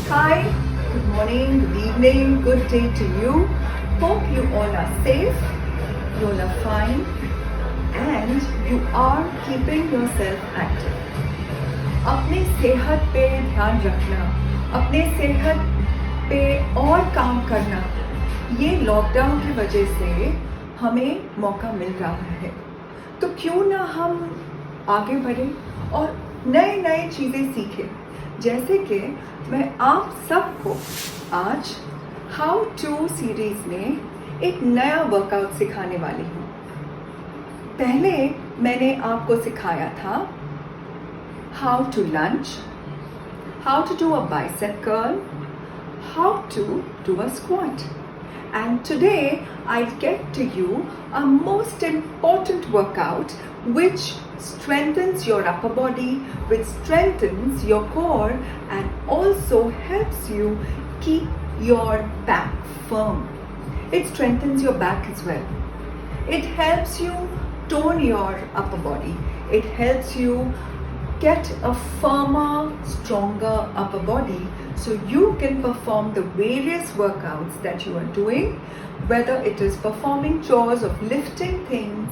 Hi, good morning, good evening, good day to you. Hope you all are safe, you all are fine, and you are keeping yourself active. अपने सेहत पे ध्यान रखना, अपने सेहत पे और काम करना, ये लॉकडाउन की वजह से हमें मौका मिल रहा है। तो क्यों ना हम आगे बढ़ें और नए नए चीज़ें सीखें। जैसे कि मैं आप सबको आज हाउ टू सीरीज़ में एक नया वर्कआउट सिखाने वाली हूँ। पहले मैंने आपको सिखाया था how to lunge, how to do a bicep curl, how to do a squat. And today I'll get to you a most important workout which strengthens your upper body, which strengthens your core and also helps you keep your back firm. It strengthens your back as well. It helps you tone your upper body. It helps you get a firmer, stronger upper body so you can perform the various workouts that you are doing, whether it is performing chores of lifting things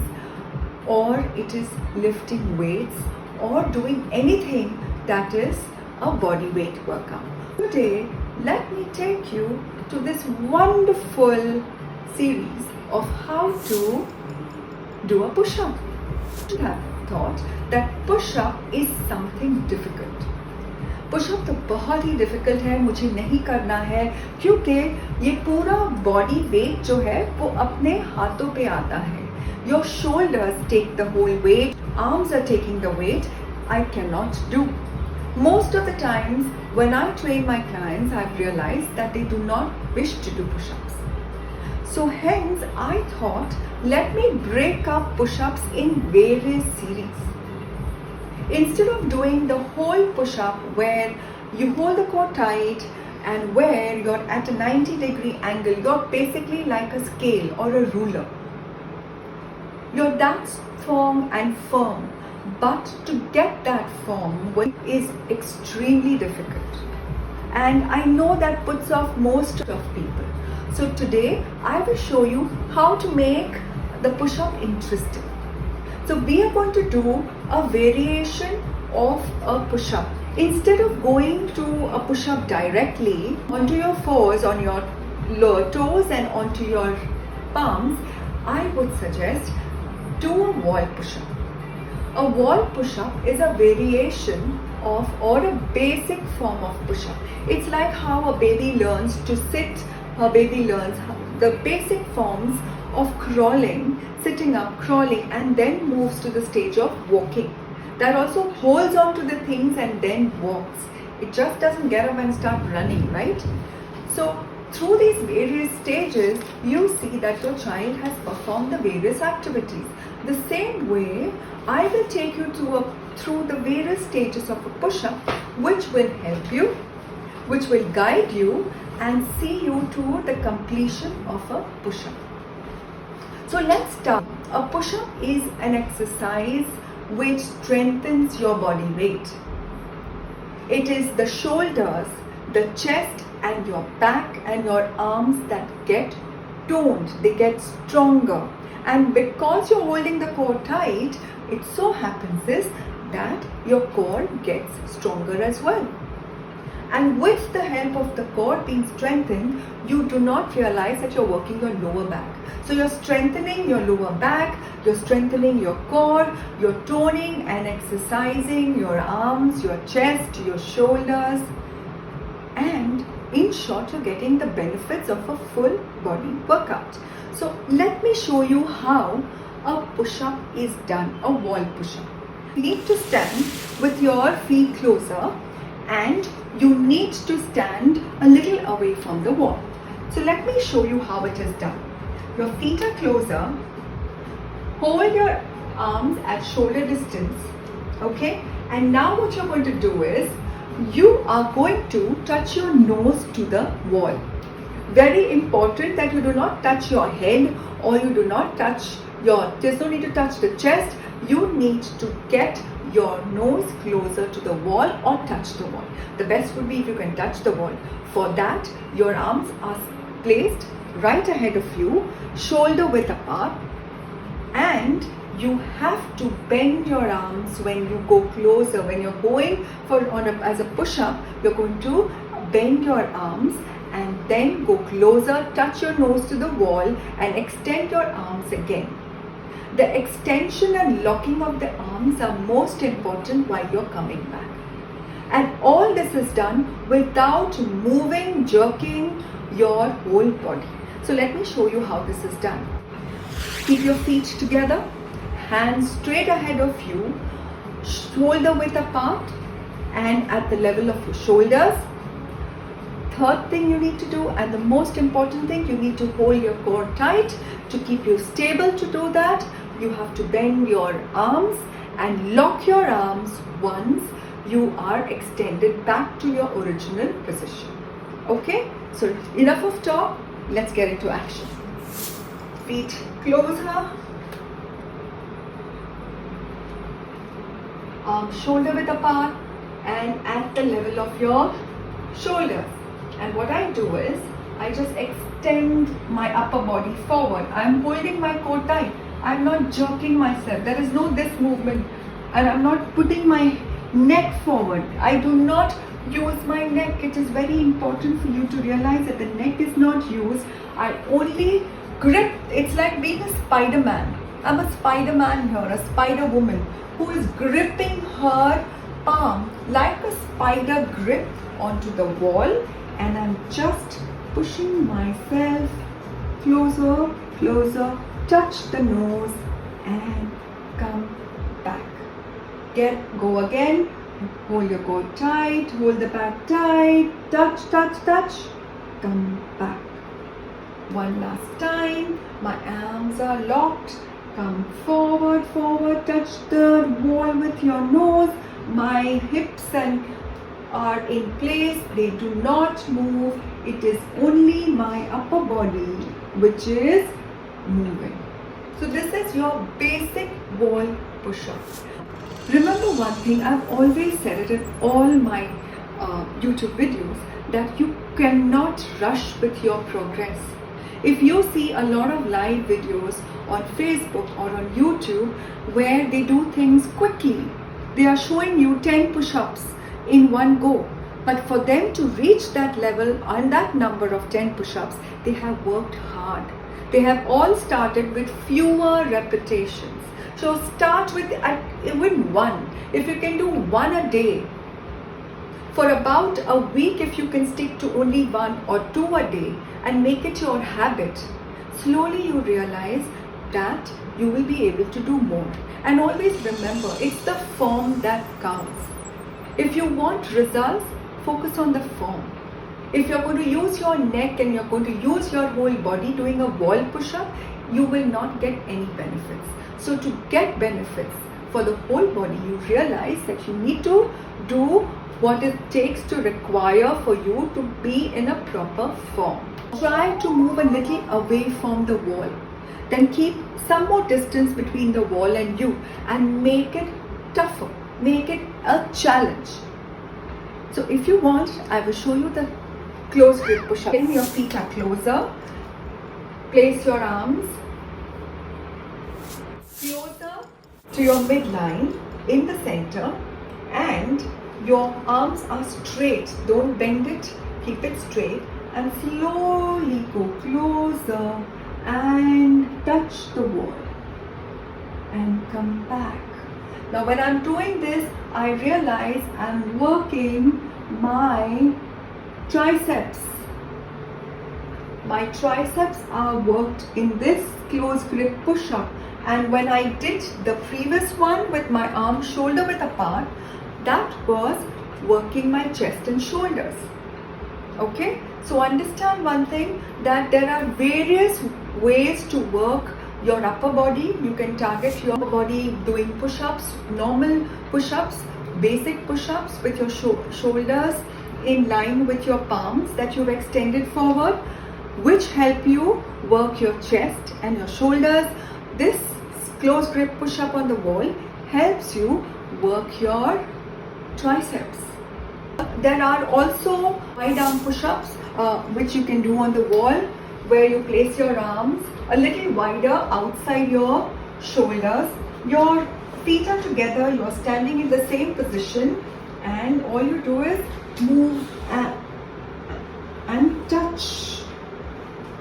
or it is lifting weights or doing anything that is a body weight workout. Today, let me take you to this wonderful series of how to do a push-up. You have thought that push-up is something difficult. Pushup तो बहुत ही difficult है, मुझे नहीं करना है क्योंकि ये पूरा बॉडी वेट जो है वो अपने हाथों पे आता है. Your shoulders take the whole weight, arms are taking the weight. I cannot do. Most of the times when I train my clients, I've realized that they do not wish to do push-ups. So hence I thought, let me break up push-ups in various series. Instead of doing the whole push-up where you hold the core tight and where you're at a 90-degree angle, you're basically like a scale or a ruler. You're that strong and firm, but to get that form is extremely difficult. And I know that puts off most of people. So today I will show you how to make the push-up interesting. So we are going to do a variation of a push-up. Instead of going to a push-up directly onto your fours, on your lower toes and onto your palms, I would suggest do a wall push-up. A wall push-up is a variation of or a basic form of push-up. It's like how a baby learns to sit, a baby learns the basic forms of crawling, sitting up, crawling, and then moves to the stage of walking. That also holds on to the things and then walks. It just doesn't get up and start running, right? So through these various stages, you see that your child has performed the various activities. The same way, I will take you through the various stages of a push-up, which will help you, which will guide you and see you to the completion of a push-up. So let's start. A push-up is an exercise which strengthens your body weight. It is the shoulders, the chest and your back and your arms that get toned, they get stronger. And because you're holding the core tight, it so happens is that your core gets stronger as well. And with the help of the core being strengthened, you do not realize that you're working your lower back. So you're strengthening your lower back, you're strengthening your core, you're toning and exercising your arms, your chest, your shoulders. And in short, you're getting the benefits of a full body workout. So let me show you how a push-up is done, a wall push-up. You need to stand with your feet closer and you need to stand a little away from the wall. So let me show you how it is done. Your feet are closer. Hold your arms at shoulder distance. Okay? And now what you're going to do is, you are going to touch your nose to the wall. Very important that you do not touch your head or you do not touch there's no need to touch the chest. You need to get your nose closer to the wall or touch the wall. The best would be if you can touch the wall. For that, your arms are placed right ahead of you, shoulder width apart, and you have to bend your arms when you go closer. When you're going as a push-up, you're going to bend your arms and then go closer, touch your nose to the wall and extend your arms again. The extension and locking of the arms are most important while you're coming back. And all this is done without moving, jerking your whole body. So let me show you how this is done. Keep your feet together, hands straight ahead of you, shoulder width apart and at the level of your shoulders. Third thing you need to do, and the most important thing, you need to hold your core tight. To keep you stable to do that, you have to bend your arms and lock your arms once you are extended back to your original position. Okay, so enough of talk, let's get into action. Feet closer, arms shoulder width apart and at the level of your shoulders. And what I do is, I just extend my upper body forward. I'm holding my core tight. I'm not jerking myself. There is no this movement. And I'm not putting my neck forward. I do not use my neck. It is very important for you to realize that the neck is not used. I only grip. It's like being a Spider-Man. I'm a Spider-Man here, a Spider Woman who is gripping her palm like a spider grip onto the wall. And I'm just pushing myself closer, closer, touch the nose and come back. Go again, hold your core tight, hold the back tight, touch, touch, touch, come back. One last time, my arms are locked, come forward, forward, touch the wall with your nose, my hips and are in place, they do not move. It is only my upper body which is moving. So this is your basic wall push-up. Remember one thing, I've always said it in all my YouTube videos, that you cannot rush with your progress. If you see a lot of live videos on Facebook or on YouTube where they do things quickly, they are showing you 10 push-ups in one go, but for them to reach that level and that number of 10 push-ups, they have worked hard. They have all started with fewer repetitions. So start with even one. If you can do one a day for about a week, if you can stick to only 1 or 2 a day and make it your habit, slowly you realize that you will be able to do more. And always remember, it's the form that counts. If you want results, focus on the form. If you're going to use your neck and you're going to use your whole body doing a wall push-up, you will not get any benefits. So to get benefits for the whole body, you realize that you need to do what it takes to require for you to be in a proper form. Try to move a little away from the wall. Then keep some more distance between the wall and you and make it tougher. Make it a challenge. So if you want, I will show you the close grip push-up. When your feet are closer, place your arms closer to your midline in the center and your arms are straight. Don't bend it, keep it straight and slowly go closer and touch the wall and come back. Now when I'm doing this, I realize I'm working my triceps. My triceps are worked in this close grip push-up, and when I did the previous one with my arms shoulder width apart, that was working my chest and shoulders. Okay, so understand one thing, that there are various ways to work your upper body. You can target your upper body doing push-ups, normal push-ups, basic push-ups with your shoulders in line with your palms that you've extended forward, which help you work your chest and your shoulders. This close grip push-up on the wall helps you work your triceps. There are also wide arm push-ups which you can do on the wall, where you place your arms a little wider outside your shoulders. Your feet are together, you're standing in the same position, and all you do is move and touch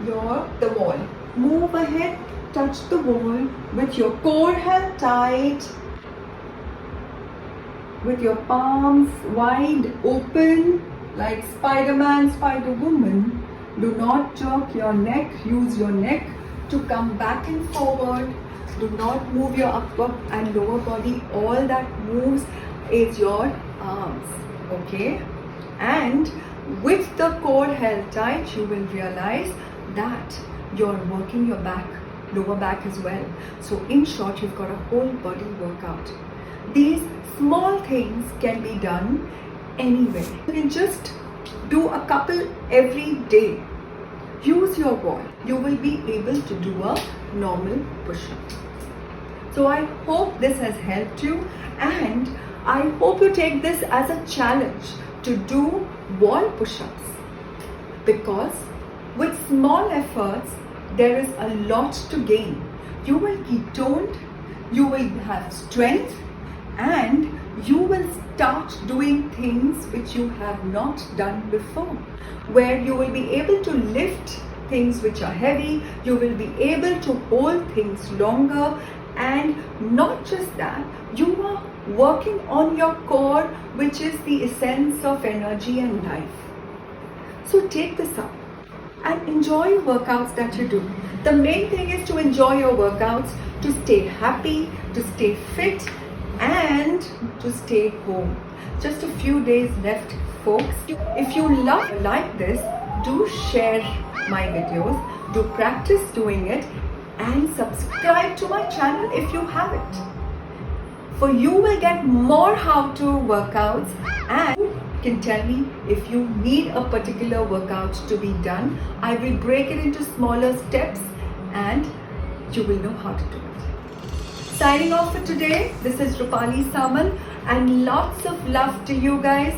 the wall. Move ahead, touch the wall with your core held tight, with your palms wide open like Spider-Man, Spider-Woman. Do not jerk your neck. Use your neck to come back and forward. Do not move your upper and lower body. All that moves is your arms. Okay? And with the core held tight, you will realize that you're working your back, lower back as well. So in short, you've got a whole body workout. These small things can be done anywhere. You can just do a couple every day. Use your wall. You will be able to do a normal push-up. So I hope this has helped you, and I hope you take this as a challenge to do wall push-ups, because with small efforts there is a lot to gain. You will be toned, you will have strength, and you will start doing things which you have not done before, where you will be able to lift things which are heavy, you will be able to hold things longer, and not just that, you are working on your core, which is the essence of energy and life. So take this up and enjoy your workouts that you do. The main thing is to enjoy your workouts, to stay happy, to stay fit, and to stay home. Just a few days left, folks. If you like this, do share my videos, do practice doing it, and subscribe to my channel if you haven't. For you will get more how-to workouts, and you can tell me if you need a particular workout to be done. I will break it into smaller steps and you will know how to do it. Signing off for today, this is Rupali Samal, and lots of love to you guys.